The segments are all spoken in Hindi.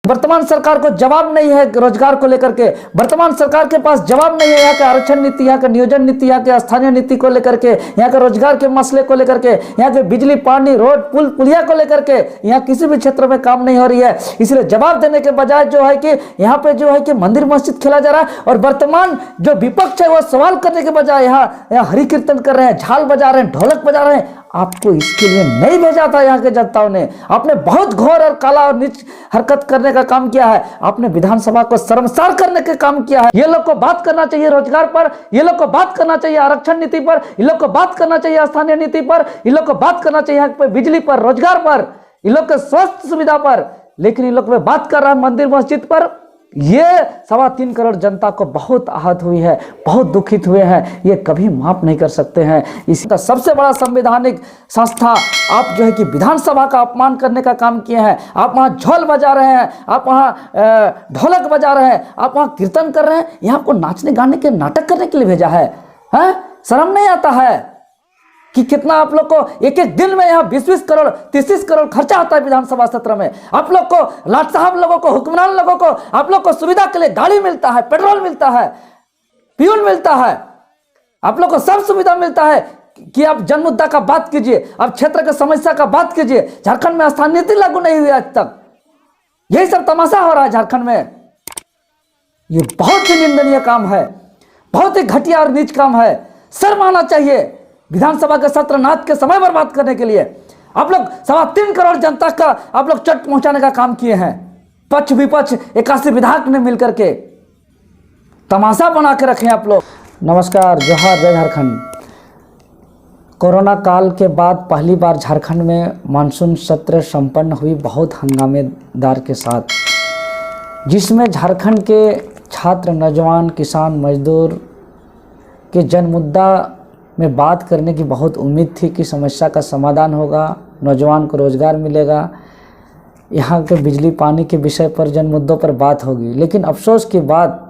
वर्तमान सरकार को जवाब नहीं है रोजगार को लेकर के, वर्तमान सरकार के पास जवाब नहीं है यहाँ के आरक्षण नीति, यहाँ के नियोजन नीति, यहाँ के स्थानीय नीति को लेकर के, यहाँ के रोजगार के मसले को लेकर के, यहाँ के बिजली पानी रोड पुल पुलिया को लेकर के, यहाँ किसी भी क्षेत्र में काम नहीं हो रही है। इसलिए जवाब देने के बजाय जो है कि यहाँ पे जो है कि मंदिर मस्जिद खेला जा रहा है, और वर्तमान जो विपक्ष है वो सवाल करने के बजाय यहाँ हरि कीर्तन कर रहे हैं, झाल बजा रहे हैं, ढोलक बजा रहे हैं। आपको इसके लिए नहीं भेजा था यहाँ के जनताओं ने। आपने बहुत घोर और काला और नीच हरकत करने का काम किया है। आपने विधानसभा को शर्मसार करने का काम किया है। ये लोग को बात करना चाहिए रोजगार पर, ये लोग को बात करना चाहिए आरक्षण नीति पर, ये लोग को बात करना चाहिए स्थानीय नीति पर, ये लोग को बात करना चाहिए यहाँ पे बिजली पर, रोजगार पर, ये लोग के स्वास्थ्य सुविधा पर। लेकिन ये लोग बात कर रहा है मंदिर मस्जिद पर। ये 3.25 करोड़ जनता को बहुत आहत हुई है, बहुत दुखित हुए हैं। ये कभी माफ नहीं कर सकते हैं। इसी का सबसे बड़ा संवैधानिक संस्था आप जो है कि विधानसभा का अपमान करने का काम किए हैं। आप वहाँ झोल बजा रहे हैं, आप वहाँ ढोलक बजा रहे हैं, आप वहाँ कीर्तन कर रहे हैं। यहाँ आपको नाचने गाने के नाटक करने के लिए भेजा है? शर्म नहीं आता है कि कितना आप लोग को एक एक दिन में यहाँ 20-20 करोड़ 30-30 करोड़ खर्चा होता है विधानसभा सत्र में। आप लोग को लाट साहब लोगों को, हुक्मरान लोगों को, आप लोग को सुविधा के लिए गाड़ी मिलता है, पेट्रोल मिलता है, फ्यूल मिलता है, आप लोग को सब सुविधा मिलता है कि आप जन मुद्दा का बात कीजिए, आप क्षेत्र की समस्या का बात कीजिए। झारखंड में स्थानीय नीति लागू नहीं हुई आज तक। यही सब तमाशा हो रहा है झारखंड में। ये बहुत ही निंदनीय काम है, बहुत ही घटिया और नीच काम है। शर्म आना चाहिए विधानसभा के सत्र नाथ के समय बर्बाद करने के लिए। आप लोग 3.25 करोड़ जनता का आप लोग चट पहुंचाने का काम किए हैं। पक्ष विपक्ष 81 विधायक ने मिलकर के तमाशा बना के रखे आप लोग। नमस्कार, जोहार, जय झारखंड। कोरोना काल के बाद पहली बार झारखंड में मानसून सत्र संपन्न हुई बहुत हंगामेदार के साथ, जिसमें झारखंड के छात्र, नौजवान, किसान, मजदूर के जन मुद्दा में बात करने की बहुत उम्मीद थी कि समस्या का समाधान होगा, नौजवान को रोज़गार मिलेगा, यहाँ के बिजली पानी के विषय पर जन मुद्दों पर बात होगी। लेकिन अफसोस की बात,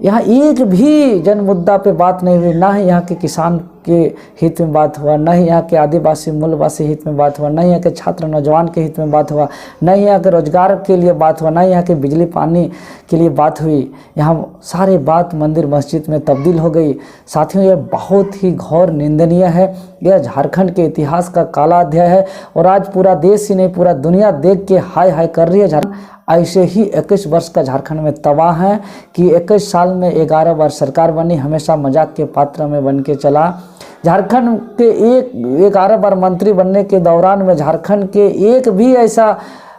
यहाँ एक भी जन मुद्दा पे बात नहीं हुई। ना ही यहाँ के किसान के हित में बात हुआ, ना ही यहाँ के आदिवासी मूलवासी हित में बात हुआ, ना ही यहाँ के छात्र नौजवान के हित में बात हुआ, ना ही यहाँ के रोजगार के लिए बात हुआ, ना ही यहाँ के बिजली पानी के लिए बात हुई। यहाँ सारी बात मंदिर मस्जिद में तब्दील हो गई। साथियों, यह बहुत ही घोर निंदनीय है। यह झारखंड के इतिहास का काला अध्याय है और आज पूरा देश ही नहीं पूरा दुनिया देख के हाय हाय कर रही है। झारखंड ऐसे ही 21 वर्ष का झारखंड में तबाह है कि 21 साल में 11 बार सरकार बनी, हमेशा मजाक के पात्र में बन के चला। झारखंड के 11 बार मंत्री बनने के दौरान में झारखंड के एक भी ऐसा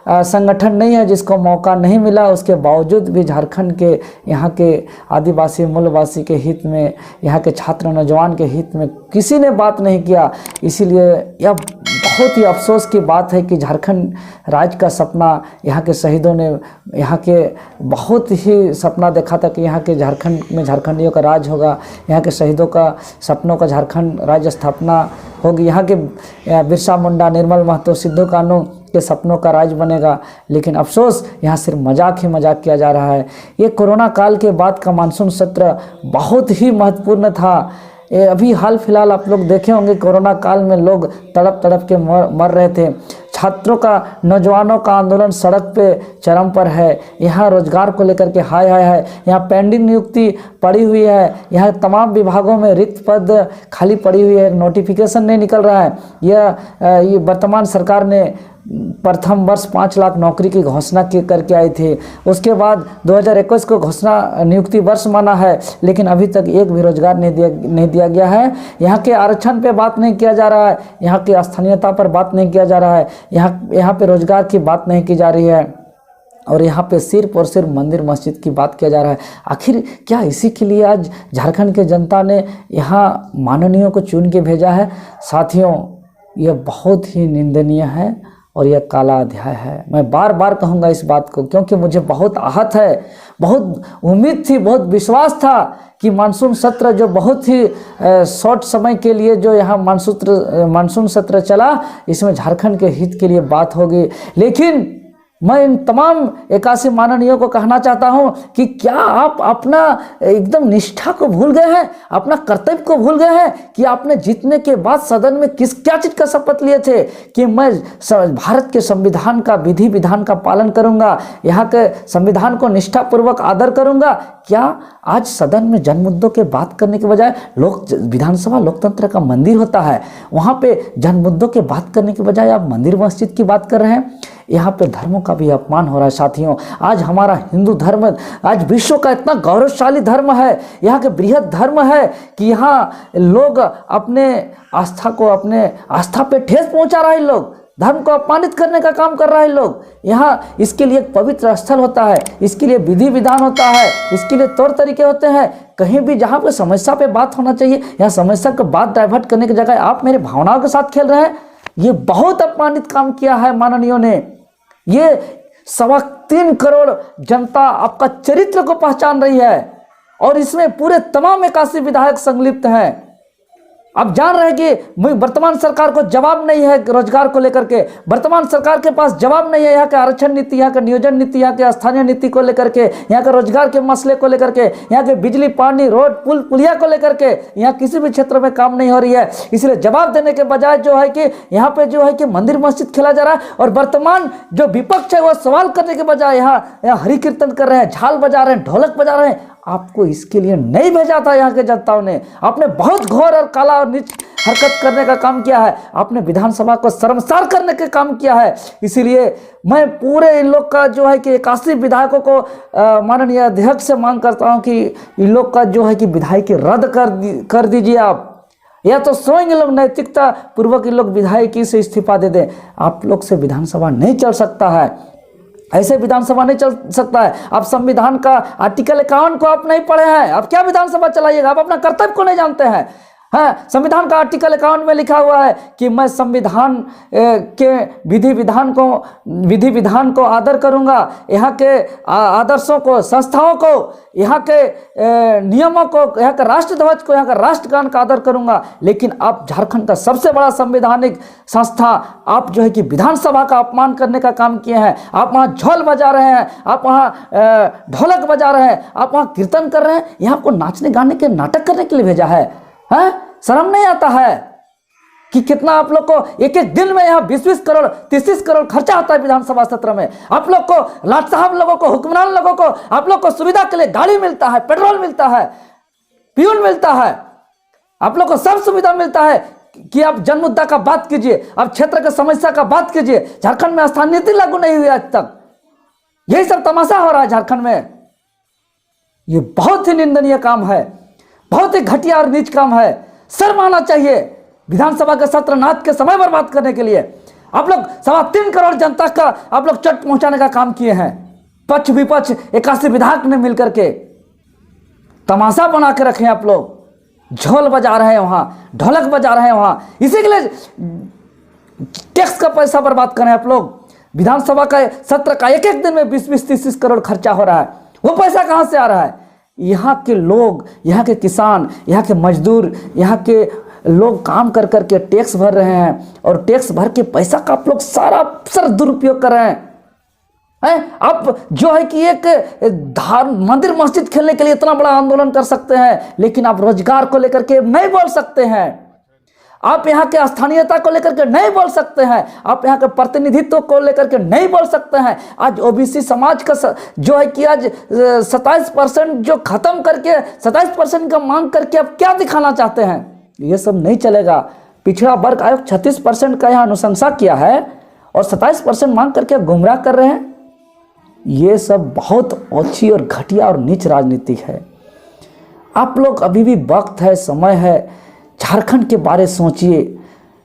संगठन नहीं है जिसको मौका नहीं मिला। उसके बावजूद भी झारखंड के यहाँ के आदिवासी मूलवासी के हित में, यहाँ के छात्र नौजवान के हित में किसी ने बात नहीं किया। इसीलिए यह बहुत ही अफसोस की बात है कि झारखंड राज्य का सपना, यहाँ के शहीदों ने यहाँ के बहुत ही सपना देखा था कि यहाँ के झारखंड में झारखंडियों का राज होगा, यहाँ के शहीदों का सपनों का झारखंड राज्य स्थापना होगी, यहाँ के बिरसा मुंडा, निर्मल महतो, सिद्धू कान्हू के सपनों का राज बनेगा। लेकिन अफसोस यहाँ सिर्फ मजाक ही मजाक किया जा रहा है। ये कोरोना काल के बाद का मानसून सत्र बहुत ही महत्वपूर्ण था। अभी हाल फिलहाल आप लोग देखे होंगे, कोरोना काल में लोग तड़प तड़प के मर रहे थे। छात्रों का, नौजवानों का आंदोलन सड़क पे चरम पर है। यहाँ रोजगार को लेकर के हाय हाय है। यहाँ पेंडिंग नियुक्ति पड़ी हुई है। यहाँ तमाम विभागों में रिक्त पद खाली पड़ी हुई है, नोटिफिकेशन नहीं निकल रहा है। ये वर्तमान सरकार ने प्रथम वर्ष 5 लाख नौकरी की घोषणा करके आई थी। उसके बाद 2021 को घोषणा नियुक्ति वर्ष माना है, लेकिन अभी तक एक भी रोजगार नहीं दिया गया है। यहाँ के आरक्षण पे बात नहीं किया जा रहा है, यहाँ की स्थानीयता पर बात नहीं किया जा रहा है, यहाँ पे रोजगार की बात नहीं की जा रही है, और यहाँ पे सिर्फ और सिर्फ मंदिर मस्जिद की बात किया जा रहा है। आखिर क्या इसी के लिए आज झारखंड के जनता ने यहाँ माननीयों को चुन के भेजा है? साथियों, यह बहुत ही निंदनीय है और यह काला अध्याय है। मैं बार बार कहूँगा इस बात को, क्योंकि मुझे बहुत आहत है, बहुत उम्मीद थी, बहुत विश्वास था कि मानसून सत्र जो बहुत ही शॉर्ट समय के लिए जो यहाँ मानसून सत्र चला, इसमें झारखंड के हित के लिए बात होगी। लेकिन मैं इन तमाम 81 माननीयों को कहना चाहता हूं कि क्या आप अपना एकदम निष्ठा को भूल गए हैं, अपना कर्तव्य को भूल गए हैं कि आपने जीतने के बाद सदन में क्या चीज का शपथ लिए थे कि मैं भारत के संविधान का विधि विधान का पालन करूंगा, यहाँ के संविधान को निष्ठापूर्वक आदर करूंगा। क्या आज सदन में जन मुद्दों के बात करने के बजाय विधानसभा लोकतंत्र का मंदिर होता है, वहां पे जन मुद्दों के बात करने के बजाय आप मंदिर मस्जिद की बात कर रहे हैं। यहाँ पे धर्मों का भी अपमान हो रहा है साथियों। आज हमारा हिंदू धर्म आज विश्व का इतना गौरवशाली धर्म है, यहाँ के बृहद धर्म है कि यहाँ लोग अपने आस्था को अपने आस्था पे ठेस पहुंचा रहे हैं, लोग धर्म को अपमानित करने का काम कर रहे हैं लोग। यहाँ इसके लिए एक पवित्र स्थल होता है, इसके लिए विधि विधान होता है, इसके लिए तौर तरीके होते हैं। कहीं भी जहाँ पे समस्या पे बात होना चाहिए, यहाँ समस्या को बात डाइवर्ट करने की जगह आप मेरे भावनाओं के साथ खेल रहे हैं। ये बहुत अपमानित काम किया है माननीयों ने। ये 3.25 करोड़ जनता आपका चरित्र को पहचान रही है और इसमें पूरे तमाम 81 विधायक संलिप्त हैं। आप जान रहे हैं कि वर्तमान सरकार को जवाब नहीं है रोजगार को लेकर के, वर्तमान सरकार के पास जवाब नहीं है यहाँ के आरक्षण नीति, यहाँ के नियोजन नीति, यहाँ के स्थानीय नीति को लेकर के, यहाँ के रोजगार के मसले को लेकर के, यहाँ के बिजली पानी रोड पुल पुलिया को लेकर के, यहाँ किसी भी क्षेत्र में काम नहीं हो रही है। इसलिए जवाब देने के बजाय जो है कि यहाँ पे जो है कि मंदिर मस्जिद खेला जा रहा है और वर्तमान जो विपक्ष है वो सवाल करने के बजाय यहाँ हरि कीर्तन कर रहे हैं, झाल बजा रहे हैं, ढोलक बजा रहे हैं। आपको इसके लिए नहीं भेजा था यहाँ के जनताओं ने। आपने बहुत घोर और काला और नीच हरकत करने का काम किया है, आपने विधानसभा को शर्मसार करने का काम किया है। इसीलिए मैं पूरे इन लोग का जो है कि 81 विधायकों को माननीय अध्यक्ष से मांग करता हूँ कि इन लोग का जो है कि विधायकी रद्द कर दीजिए आप, या तो स्वयं लोग नैतिकता पूर्वक इन लोग विधायकी से इस्तीफा दे दें। आप लोग से विधानसभा नहीं चल सकता है, ऐसे विधानसभा नहीं चल सकता है। आप संविधान का आर्टिकल 51 को आप नहीं पढ़े हैं, आप क्या विधानसभा चलाइएगा? आप अपना कर्तव्य को नहीं जानते हैं। हाँ, संविधान का आर्टिकल 51 में लिखा हुआ है कि मैं संविधान के विधि विधान को आदर करूंगा, यहाँ के आदर्शों को, संस्थाओं को, यहाँ के नियमों को, यहाँ के राष्ट्र ध्वज को, यहाँ का राष्ट्रगान का आदर करूंगा। लेकिन आप झारखंड का सबसे बड़ा संवैधानिक संस्था आप जो है कि विधानसभा का अपमान करने का काम किए हैं। आप वहाँ झोल बजा रहे हैं, आप वहाँ ढोलक बजा रहे हैं, आप वहाँ कीर्तन कर रहे हैं। यहाँ आपको नाचने गाने के नाटक करने के लिए भेजा है? शर्म नहीं आता है कि कितना आप लोग को एक एक दिन में यहाँ 20-20 करोड़ 30-30 करोड़ खर्चा होता है विधानसभा सत्र में। आप लोग को लाट साहब लोगों को, हुक्मरान लोगों को, आप लोग को सुविधा के लिए गाड़ी मिलता है, पेट्रोल मिलता है, फ्यूल मिलता है, आप लोग को सब सुविधा मिलता है कि आप जन मुद्दा का बात कीजिए, आप क्षेत्र की समस्या का बात कीजिए। झारखंड में स्थानीय नीति लागू नहीं हुई आज तक, यही सब तमाशा हो रहा है झारखंड में। ये बहुत ही निंदनीय काम है, बहुत ही घटिया और नीच काम है। शर्म आना चाहिए विधानसभा के सत्र नाथ के समय बर्बाद करने के लिए। आप लोग 3.25 करोड़ जनता का आप लोग चट पहुंचाने का काम किए हैं। पक्ष विपक्ष 81 विधायक ने मिलकर के तमाशा बना के रखे। आप लोग झोल बजा रहे हैं, वहां ढोलक बजा रहे हैं, वहां इसी के लिए टैक्स का पैसा बर्बाद कर रहे हैं आप लोग। विधानसभा का सत्र का एक एक दिन में 20-30 करोड़ खर्चा हो रहा है, वो पैसा कहां से आ रहा है? यहाँ के लोग, यहाँ के किसान, यहाँ के मजदूर, यहाँ के लोग काम कर करके टैक्स भर रहे हैं और टैक्स भर के पैसा का आप लोग सारा दुरुपयोग कर रहे हैं। आप जो है कि एक मंदिर मस्जिद खेलने के लिए इतना बड़ा आंदोलन कर सकते हैं, लेकिन आप रोजगार को लेकर के नहीं बोल सकते हैं, आप यहाँ के स्थानीयता को लेकर के नहीं बोल सकते हैं, आप यहाँ के प्रतिनिधित्व को लेकर के नहीं बोल सकते हैं। आज ओबीसी समाज का जो है कि आज 27% जो खत्म करके 27% का मांग करके आप क्या दिखाना चाहते हैं? ये सब नहीं चलेगा। पिछड़ा वर्ग आयोग 36% का यहाँ अनुशंसा किया है और 27% मांग करके गुमराह कर रहे हैं। ये सब बहुत ओछी और घटिया और नीच राजनीति है। आप लोग अभी भी वक्त है, समय है, झारखंड के बारे सोचिए।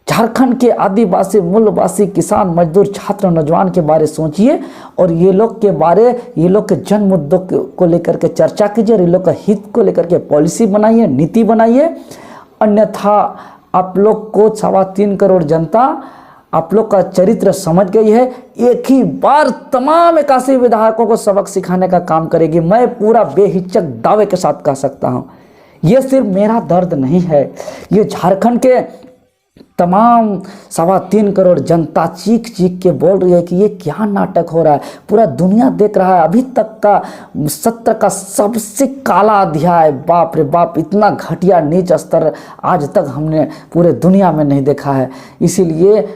झारखंड के आदिवासी, मूलवासी, किसान, मजदूर, छात्र, नौजवान के बारे सोचिए और ये लोग के बारे, ये लोग के जन मुद्दों को लेकर के चर्चा कीजिए और ये लोग का हित को लेकर के पॉलिसी बनाइए, नीति बनाइए। अन्यथा आप लोग को 3.25 करोड़ जनता आप लोग का चरित्र समझ गई है, एक ही बार तमाम 81 विधायकों को सबक सिखाने का काम करेगी। मैं पूरा बेहिचक दावे के साथ कह सकता हूं, ये सिर्फ मेरा दर्द नहीं है, ये झारखंड के तमाम 3.25 करोड़ जनता चीख चीख के बोल रही है कि ये क्या नाटक हो रहा है, पूरा दुनिया देख रहा है। अभी तक का सत्र का सबसे काला अध्याय, बाप रे बाप, इतना घटिया नीच स्तर आज तक हमने पूरे दुनिया में नहीं देखा है। इसीलिए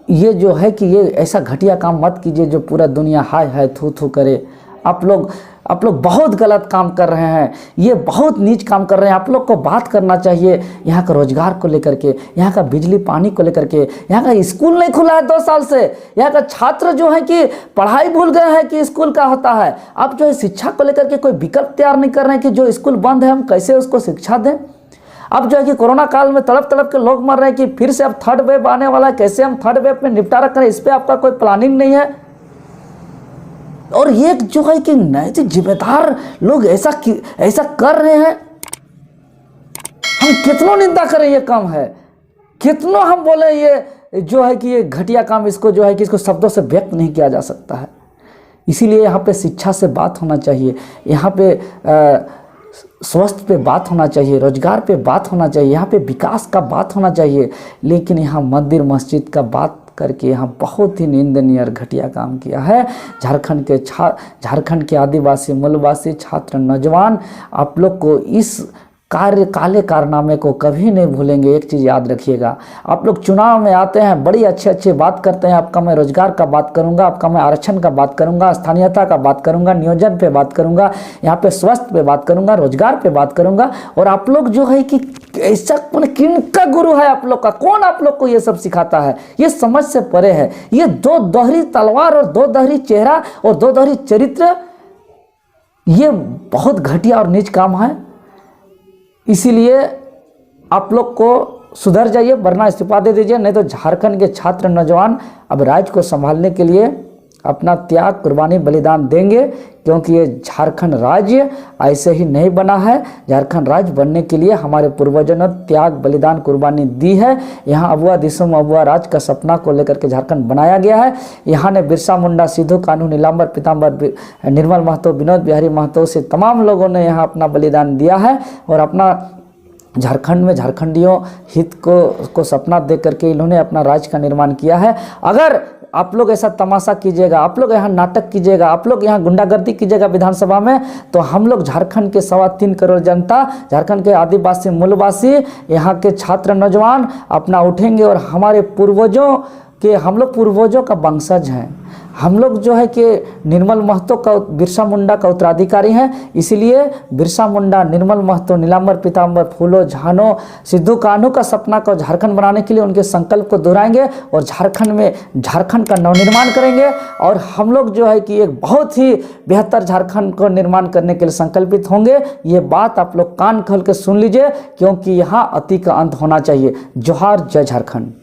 ये जो है कि ये ऐसा घटिया काम मत कीजिए जो पूरा दुनिया हाय हाय थू थू करे। आप लोग बहुत गलत काम कर रहे हैं, ये बहुत नीच काम कर रहे हैं। आप लोग को बात करना चाहिए यहाँ का रोजगार को लेकर के, यहाँ का बिजली पानी को लेकर के। यहाँ का स्कूल नहीं खुला है 2 साल से, यहाँ का छात्र जो है कि पढ़ाई भूल गए हैं कि स्कूल का होता है। आप जो है शिक्षा को लेकर के कोई विकल्प तैयार नहीं कर रहे हैं कि जो स्कूल बंद है हम कैसे उसको शिक्षा दें। अब जो है कि कोरोना काल में तड़प तड़प के लोग मर रहे हैं कि फिर से अब 3rd वेव आने वाला है, कैसे हम 3rd वेव में निपटारा करें, इस पर आपका कोई प्लानिंग नहीं है। और ये जो है कि नैतिक जिम्मेदार लोग ऐसा कर रहे हैं, हम कितनों निंदा करें ये काम है, कितनों हम बोले ये जो है कि ये घटिया काम, इसको जो है कि इसको शब्दों से व्यक्त नहीं किया जा सकता है। इसीलिए यहाँ पे शिक्षा से बात होना चाहिए, यहाँ पे स्वास्थ्य पे बात होना चाहिए, रोजगार पे बात होना चाहिए, यहाँ पे विकास का बात होना चाहिए। लेकिन यहाँ मंदिर मस्जिद का बात करके यहाँ बहुत ही निंदनीय और घटिया काम किया है। झारखंड के आदिवासी मूलवासी छात्र नौजवान, आप लोग को इस काले कारनामे को कभी नहीं भूलेंगे। एक चीज़ याद रखिएगा, आप लोग चुनाव में आते हैं, बड़ी अच्छे बात करते हैं, आपका मैं रोजगार का बात करूंगा, आपका मैं आरक्षण का बात करूंगा, स्थानीयता का बात करूंगा, नियोजन पे बात करूंगा, यहाँ पे स्वास्थ्य पे बात करूंगा, रोजगार पे बात करूंगा। और आप लोग जो है कि ऐसा किनका गुरु है आप लोग का, कौन आप लोग को ये सब सिखाता है, ये समझ से परे है। ये 2 दोहरी तलवार और 2 दोहरी चेहरा और 2 दोहरी चरित्र, ये बहुत घटिया और नीच काम है। इसीलिए आप लोग को सुधर जाइए, वरना इस्तीफा दे दीजिए, नहीं तो झारखंड के छात्र नौजवान अब राज्य को संभालने के लिए अपना त्याग कुर्बानी बलिदान देंगे। क्योंकि ये झारखंड राज्य ऐसे ही नहीं बना है, झारखंड राज्य बनने के लिए हमारे पूर्वजों ने त्याग बलिदान कुर्बानी दी है। यहाँ अबुआ दिसुम अबुआ राज का सपना को लेकर के झारखंड बनाया गया है। यहाँ ने बिरसा मुंडा, सिद्धू कान्हू, नीलांबर पीताम्बर, निर्मल महतो, विनोद बिहारी महतो से तमाम लोगों ने यहाँ अपना बलिदान दिया है और अपना झारखंड में झारखंडियों हित को सपना दे करके इन्होंने अपना राज्य का निर्माण किया है। अगर आप लोग ऐसा तमाशा कीजिएगा, आप लोग यहाँ नाटक कीजिएगा, आप लोग यहाँ गुंडागर्दी कीजिएगा विधानसभा में, तो हम लोग झारखंड के 3.25 करोड़ जनता, झारखंड के आदिवासी मूलवासी, यहाँ के छात्र नौजवान अपना उठेंगे और हमारे पूर्वजों के, हम लोग पूर्वजों का वंशज हैं। हम लोग जो है कि निर्मल महतो का, बिरसा मुंडा का उत्तराधिकारी हैं। इसलिए बिरसा मुंडा, निर्मल महतो, नीलांबर पीताम्बर, फूलो झानो, सिद्धू कान्हू का सपना को झारखंड बनाने के लिए उनके संकल्प को दोहराएंगे और झारखंड में झारखंड का नवनिर्माण करेंगे। और हम लोग जो है कि एक बहुत ही बेहतर झारखंड को निर्माण करने के लिए संकल्पित होंगे। ये बात आप लोग कान खोल के सुन लीजिए, क्योंकि यहाँ अति का अंत होना चाहिए। जोहार, जय झारखंड।